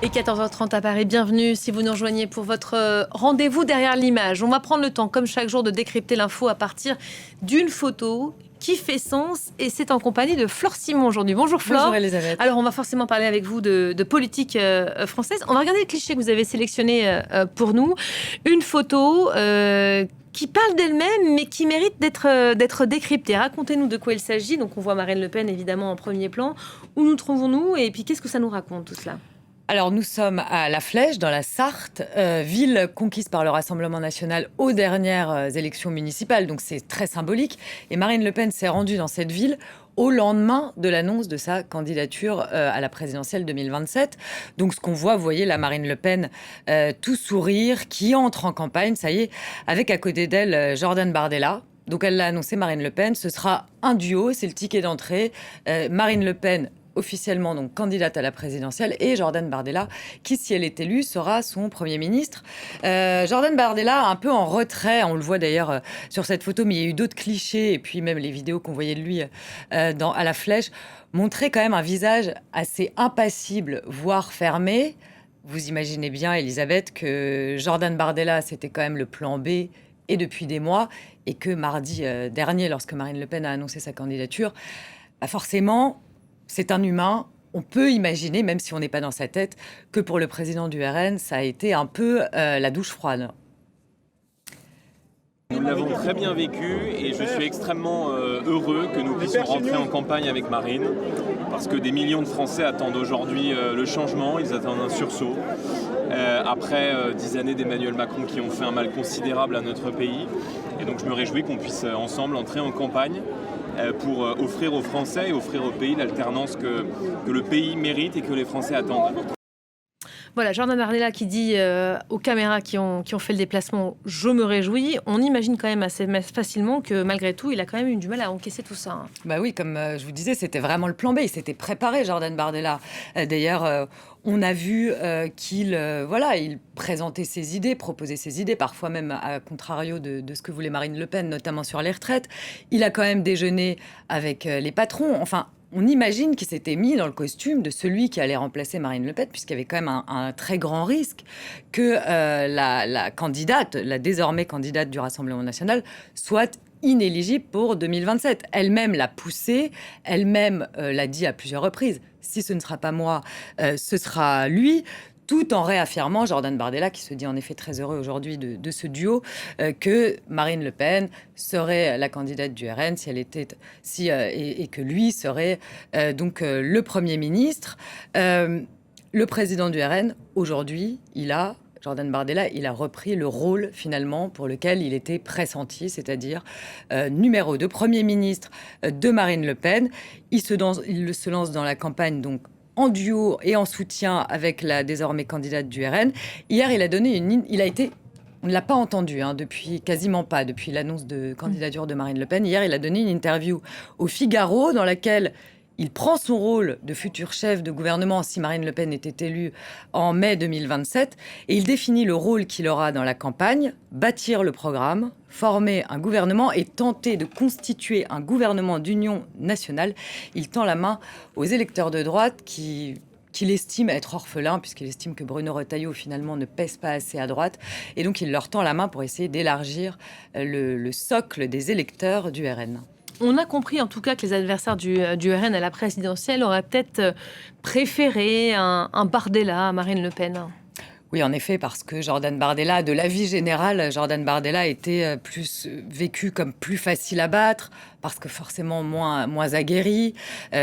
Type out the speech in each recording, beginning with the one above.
Et 14h30 à Paris, bienvenue si vous nous rejoignez pour votre rendez-vous derrière l'image. On va prendre le temps, comme chaque jour, de décrypter l'info à partir d'une photo qui fait sens, et c'est en compagnie de Flore Simon aujourd'hui. Bonjour Flore. Bonjour Elisabeth. Alors on va forcément parler avec vous de politique française. On va regarder les clichés que vous avez sélectionnés pour nous. Une photo qui parle d'elle-même, mais qui mérite d'être décryptée. Racontez-nous de quoi il s'agit. Donc on voit Marine Le Pen évidemment en premier plan. Où nous trouvons-nous et puis qu'est-ce que ça nous raconte tout cela ? Alors nous sommes à La Flèche, dans la Sarthe, ville conquise par le Rassemblement national aux dernières élections municipales, donc c'est très symbolique. Et Marine Le Pen s'est rendue dans cette ville au lendemain de l'annonce de sa candidature à la présidentielle 2027. Donc ce qu'on voit, vous voyez la Marine Le Pen tout sourire, qui entre en campagne, ça y est, avec à côté d'elle Jordan Bardella. Donc elle l'a annoncé, Marine Le Pen, ce sera un duo, c'est le ticket d'entrée. Marine Le Pen officiellement donc candidate à la présidentielle, et Jordan Bardella, qui, si elle est élue, sera son Premier ministre. Jordan Bardella, un peu en retrait, on le voit d'ailleurs sur cette photo, mais il y a eu d'autres clichés, et puis même les vidéos qu'on voyait de lui à la Flèche, montraient quand même un visage assez impassible, voire fermé. Vous imaginez bien, Elisabeth, que Jordan Bardella, c'était quand même le plan B, et depuis des mois, et que mardi dernier, lorsque Marine Le Pen a annoncé sa candidature, forcément, c'est un humain. On peut imaginer, même si on n'est pas dans sa tête, que pour le président du RN, ça a été un peu la douche froide. Nous l'avons très bien vécu et je suis extrêmement heureux que nous puissions rentrer en campagne avec Marine, parce que des millions de Français attendent aujourd'hui le changement, ils attendent un sursaut. Après 10 années d'Emmanuel Macron qui ont fait un mal considérable à notre pays. Et donc je me réjouis qu'on puisse ensemble entrer en campagne pour offrir aux Français et offrir au pays l'alternance que le pays mérite et que les Français attendent. Voilà, Jordan Bardella qui dit aux caméras qui ont fait le déplacement « Je me réjouis ». On imagine quand même assez facilement que malgré tout, il a quand même eu du mal à encaisser tout ça. Hein. Bah oui, comme je vous disais, c'était vraiment le plan B. Il s'était préparé, Jordan Bardella. D'ailleurs, on a vu qu'il il présentait ses idées, proposait ses idées, parfois même à contrario de ce que voulait Marine Le Pen, notamment sur les retraites. Il a quand même déjeuné avec les patrons. Enfin, on imagine qu'il s'était mis dans le costume de celui qui allait remplacer Marine Le Pen, puisqu'il y avait quand même un très grand risque que la candidate, la désormais candidate du Rassemblement national, soit inéligible pour 2027. Elle-même l'a poussé, elle-même l'a dit à plusieurs reprises. Si ce ne sera pas moi, ce sera lui. Tout en réaffirmant, Jordan Bardella, qui se dit en effet très heureux aujourd'hui de ce duo, que Marine Le Pen serait la candidate du RN et que lui serait le Premier ministre. Le président du RN, aujourd'hui, Jordan Bardella, il a repris le rôle finalement pour lequel il était pressenti, c'est-à-dire numéro 2, Premier ministre de Marine Le Pen. Il se lance dans la campagne donc en duo et en soutien avec la désormais candidate du RN. Hier, il a donné on ne l'a pas entendu depuis l'annonce de candidature de Marine Le Pen. Hier, il a donné une interview au Figaro dans laquelle il prend son rôle de futur chef de gouvernement si Marine Le Pen était élue en mai 2027 et il définit le rôle qu'il aura dans la campagne, bâtir le programme, former un gouvernement et tenter de constituer un gouvernement d'union nationale. Il tend la main aux électeurs de droite qu'il estime être orphelins, puisqu'il estime que Bruno Retailleau, finalement, ne pèse pas assez à droite. Et donc, il leur tend la main pour essayer d'élargir le socle des électeurs du RN. On a compris en tout cas que les adversaires du RN à la présidentielle auraient peut-être préféré un Bardella à Marine Le Pen. Oui, en effet, parce que Jordan Bardella, de l'avis général, Jordan Bardella était plus vécu comme plus facile à battre, parce que forcément moins aguerri,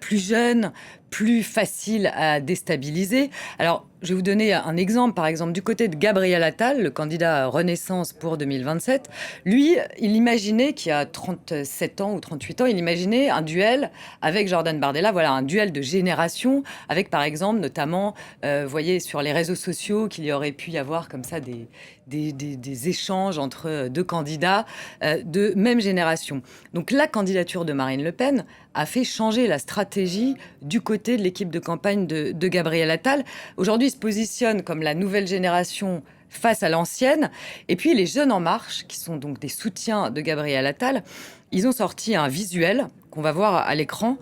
plus jeune, plus facile à déstabiliser. Alors, je vais vous donner un exemple. Par exemple, du côté de Gabriel Attal, le candidat Renaissance pour 2027, lui, il imaginait, qui a 37 ans ou 38 ans, il imaginait un duel avec Jordan Bardella, voilà, un duel de génération, avec par exemple, notamment, vous voyez, sur les réseaux sociaux, qu'il y aurait pu y avoir comme ça des échanges entre deux candidats de même génération. Donc la candidature de Marine Le Pen a fait changer la stratégie du côté de l'équipe de campagne de Gabriel Attal. Aujourd'hui, il se positionne comme la nouvelle génération face à l'ancienne. Et puis les Jeunes En Marche, qui sont donc des soutiens de Gabriel Attal, ils ont sorti un visuel qu'on va voir à l'écran,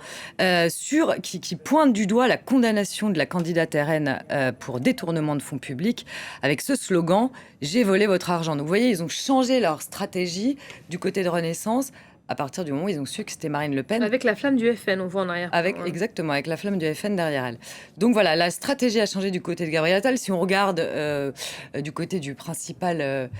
qui pointe du doigt la condamnation de la candidate RN pour détournement de fonds publics, avec ce slogan « J'ai volé votre argent ». Donc vous voyez, ils ont changé leur stratégie du côté de Renaissance à partir du moment où ils ont su que c'était Marine Le Pen. Avec la flamme du FN, on voit en arrière. Exactement, avec la flamme du FN derrière elle. Donc voilà, la stratégie a changé du côté de Gabriel Attal. Si on regarde du côté du principal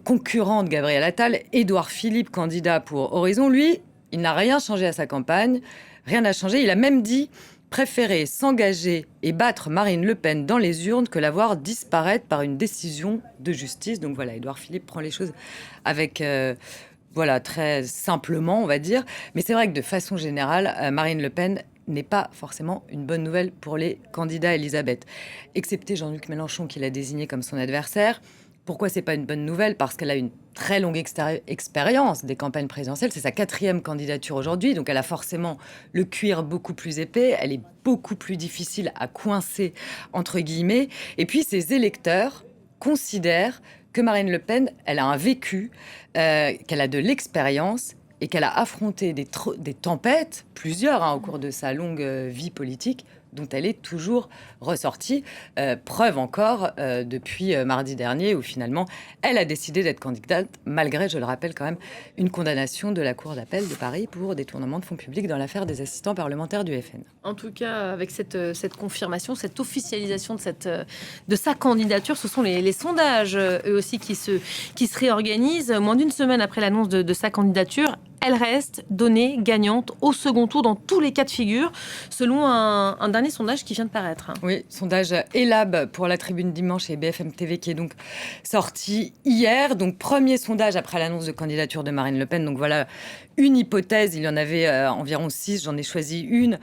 concurrent de Gabriel Attal, Édouard Philippe, candidat pour Horizon, lui, il n'a rien changé à sa campagne, rien n'a changé. Il a même dit préférer s'engager et battre Marine Le Pen dans les urnes que la voir disparaître par une décision de justice. Donc voilà, Édouard Philippe prend les choses avec... très simplement, on va dire. Mais c'est vrai que de façon générale, Marine Le Pen n'est pas forcément une bonne nouvelle pour les candidats Elisabeth. Excepté Jean-Luc Mélenchon, qui l'a désigné comme son adversaire. Pourquoi c'est pas une bonne nouvelle ? Parce qu'elle a une très longue expérience des campagnes présidentielles. C'est sa 4e candidature aujourd'hui. Donc elle a forcément le cuir beaucoup plus épais. Elle est beaucoup plus difficile à coincer, entre guillemets. Et puis ses électeurs considèrent que Marine Le Pen, elle a un vécu, qu'elle a de l'expérience et qu'elle a affronté des tempêtes, plusieurs au cours de sa longue vie politique, dont elle est toujours ressortie. Preuve encore depuis mardi dernier, où finalement, elle a décidé d'être candidate, malgré, je le rappelle quand même, une condamnation de la Cour d'appel de Paris pour détournement de fonds publics dans l'affaire des assistants parlementaires du FN. En tout cas, avec cette confirmation, cette officialisation de sa candidature, ce sont les sondages, eux aussi, qui se réorganisent. Moins d'une semaine après l'annonce de sa candidature, elle reste donnée gagnante au second tour dans tous les cas de figure, selon un dernier sondage qui vient de paraître. Oui, sondage Elab pour la Tribune Dimanche et BFM TV qui est donc sorti hier. Donc, premier sondage après l'annonce de candidature de Marine Le Pen. Donc voilà, une hypothèse, il y en avait environ 6, j'en ai choisi une.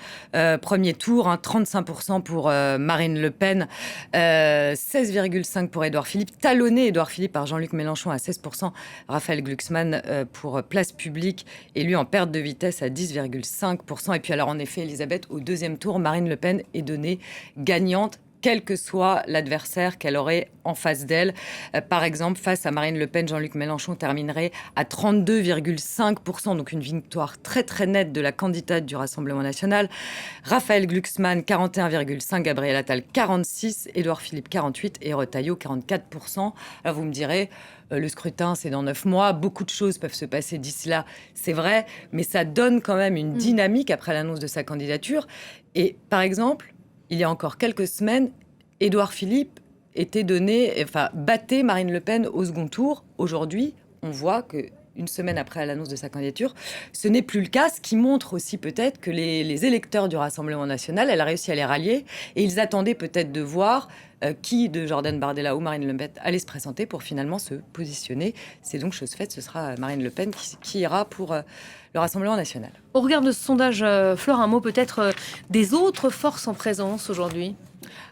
Premier tour, 35% pour Marine Le Pen, 16,5% pour Édouard Philippe, talonné Édouard Philippe par Jean-Luc Mélenchon à 16%, Raphaël Glucksmann pour Place Publique, et lui en perte de vitesse à 10,5%. Et puis alors en effet, Elisabeth, au deuxième tour, Marine Le Pen est donnée gagnante, quel que soit l'adversaire qu'elle aurait en face d'elle. Par exemple, face à Marine Le Pen, Jean-Luc Mélenchon terminerait à 32,5%, donc une victoire très très nette de la candidate du Rassemblement national. Raphaël Glucksmann, 41,5%, Gabriel Attal, 46%, Édouard Philippe, 48% et Retailleau, 44%. Alors vous me direz, le scrutin, c'est dans 9 mois, beaucoup de choses peuvent se passer d'ici là, c'est vrai, mais ça donne quand même une dynamique après l'annonce de sa candidature. Et par exemple, il y a encore quelques semaines, Édouard Philippe battait Marine Le Pen au second tour. Aujourd'hui, on voit que une semaine après l'annonce de sa candidature, ce n'est plus le cas, ce qui montre aussi peut-être que les électeurs du Rassemblement national, elle a réussi à les rallier, et ils attendaient peut-être de voir qui de Jordan Bardella ou Marine Le Pen allait se présenter pour finalement se positionner. C'est donc chose faite, ce sera Marine Le Pen qui ira pour le Rassemblement national. Au regard de ce sondage, Flore, un mot peut-être des autres forces en présence aujourd'hui ?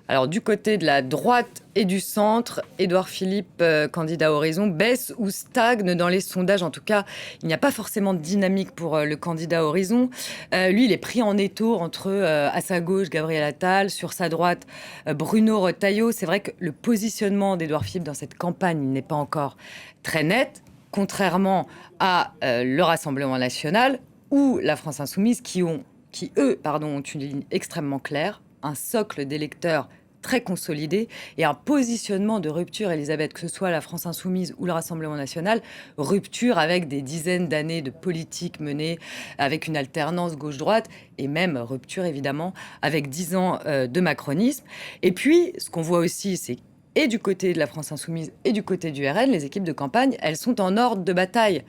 Alors, du côté de la droite et du centre, Édouard Philippe, candidat Horizon, baisse ou stagne dans les sondages. En tout cas, il n'y a pas forcément de dynamique pour le candidat Horizon. Lui, il est pris en étau entre, à sa gauche, Gabriel Attal, sur sa droite, Bruno Retailleau. C'est vrai que le positionnement d'Édouard Philippe dans cette campagne n'est pas encore très net, contrairement à le Rassemblement national ou la France insoumise, qui ont une ligne extrêmement claire, un socle d'électeurs très consolidé et un positionnement de rupture, Elisabeth, que ce soit la France insoumise ou le Rassemblement national, rupture avec des dizaines d'années de politique menée avec une alternance gauche-droite, et même rupture évidemment avec 10 ans de macronisme. Et puis, ce qu'on voit aussi, c'est et du côté de la France insoumise et du côté du RN, les équipes de campagne, elles sont en ordre de bataille.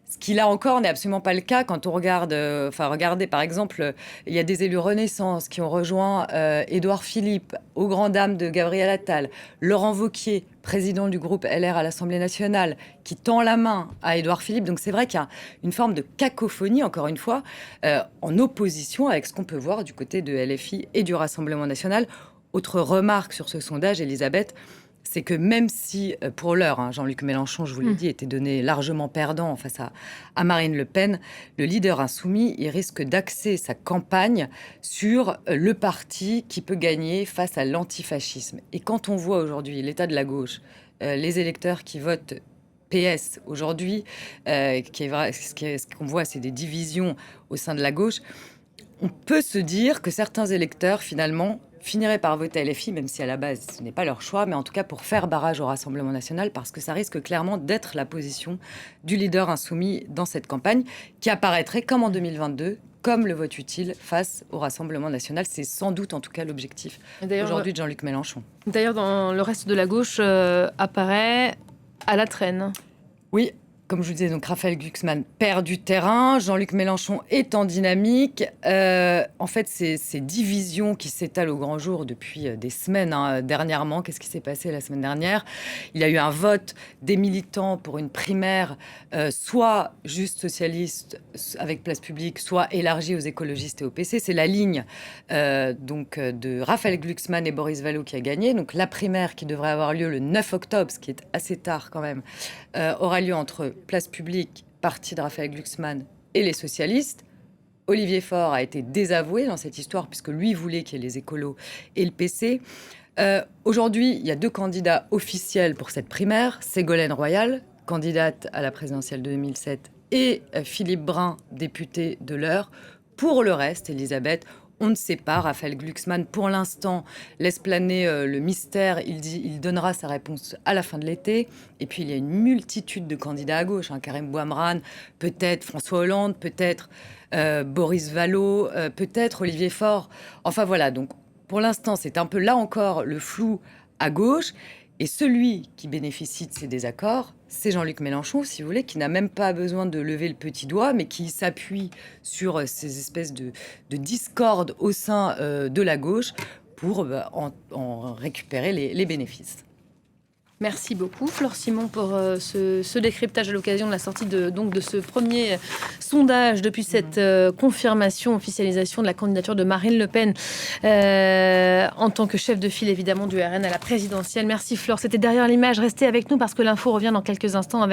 Ce qui, là encore, n'est absolument pas le cas quand on regarde... regardez, par exemple, il y a des élus Renaissance qui ont rejoint Édouard Philippe, aux grandes dames de Gabriel Attal, Laurent Wauquiez, président du groupe LR à l'Assemblée nationale, qui tend la main à Édouard Philippe. Donc c'est vrai qu'il y a une forme de cacophonie, encore une fois, en opposition avec ce qu'on peut voir du côté de LFI et du Rassemblement national. Autre remarque sur ce sondage, Elisabeth, c'est que même si, pour l'heure, Jean-Luc Mélenchon, je vous l'ai dit, était donné largement perdant face à Marine Le Pen, le leader insoumis, il risque d'axer sa campagne sur le parti qui peut gagner face à l'antifascisme. Et quand on voit aujourd'hui l'état de la gauche, les électeurs qui votent PS aujourd'hui, ce qu'on voit, c'est des divisions au sein de la gauche. On peut se dire que certains électeurs, finalement, finiraient par voter LFI, même si à la base, ce n'est pas leur choix, mais en tout cas pour faire barrage au Rassemblement national, parce que ça risque clairement d'être la position du leader insoumis dans cette campagne, qui apparaîtrait comme en 2022, comme le vote utile face au Rassemblement national. C'est sans doute, en tout cas, l'objectif aujourd'hui de Jean-Luc Mélenchon. D'ailleurs, dans le reste de la gauche, apparaît à la traîne. Oui. Comme je vous disais, donc Raphaël Glucksmann perd du terrain, Jean-Luc Mélenchon est en dynamique. En fait, ces divisions qui s'étalent au grand jour depuis des semaines. Dernièrement, qu'est-ce qui s'est passé la semaine dernière? Il y a eu un vote des militants pour une primaire, soit juste socialiste avec Place Publique, soit élargie aux écologistes et au PC. C'est la ligne de Raphaël Glucksmann et Boris Vallaud qui a gagné. Donc la primaire qui devrait avoir lieu le 9 octobre, ce qui est assez tard quand même, aura lieu entre Place Publique, parti de Raphaël Glucksmann, et les socialistes. Olivier Faure a été désavoué dans cette histoire puisque lui voulait qu'il y ait les écolos et le PC. Aujourd'hui, il y a 2 candidats officiels pour cette primaire. Ségolène Royal, candidate à la présidentielle de 2007, et Philippe Brun, député de l'Eure. Pour le reste, Elisabeth, on ne sait pas. Raphaël Glucksmann, pour l'instant, laisse planer le mystère. Il donnera sa réponse à la fin de l'été. Et puis, il y a une multitude de candidats à gauche. Karim Bouamrane, peut-être François Hollande, peut-être Boris Vallaud, peut-être Olivier Faure. Enfin, voilà. Donc, pour l'instant, c'est un peu, là encore, le flou à gauche. Et celui qui bénéficie de ces désaccords, c'est Jean-Luc Mélenchon, si vous voulez, qui n'a même pas besoin de lever le petit doigt, mais qui s'appuie sur ces espèces de discorde au sein de la gauche pour en récupérer les bénéfices. Merci beaucoup, Flore Simon, pour ce décryptage à l'occasion de la sortie de ce premier sondage depuis cette confirmation, officialisation de la candidature de Marine Le Pen en tant que chef de file, évidemment, du RN à la présidentielle. Merci, Flore. C'était Derrière l'image. Restez avec nous parce que l'info revient dans quelques instants avec